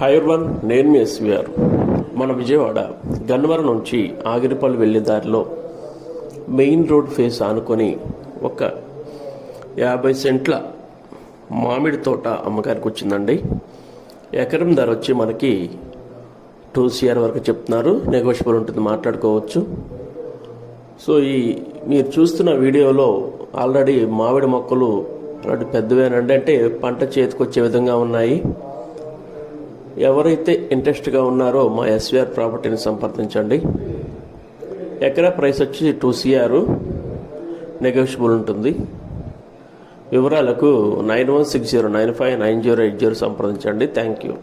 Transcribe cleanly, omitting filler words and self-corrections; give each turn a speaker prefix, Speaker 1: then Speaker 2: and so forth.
Speaker 1: Hi everyone, నేను మీ SVR. మన విజయవాడ గన్నవరం నుంచి ఆగిరిపల్లి వెళ్ళే దారిలో మెయిన్ రోడ్ ఫేస్ ఆనుకొని ఒక 50 సెంట్ల మామిడి తోట అమ్మకానికి వచ్చిందండి. ఎకరం ధర వచ్చి మనకి 2 CR వరకు చెప్తున్నారు. నెగోషియబుల్ ఉంటుంది, మాట్లాడుకోవచ్చు. సో మీరు చూస్తున్న వీడియోలో ఆల్రెడీ మామిడి మొక్కలు అలాంటి పెద్దవేనండి, అంటే పంట చేతికొచ్చే విధంగా ఉన్నాయి. ఎవరైతే ఇంట్రెస్ట్గా ఉన్నారో మా ఎస్వీఆర్ ప్రాపర్టీని సంప్రదించండి. ఎకరా ప్రైస్ వచ్చి 2 CR, నెగోషియబుల్ ఉంటుంది. వివరాలకు 9160959080 సంప్రదించండి. Thank you.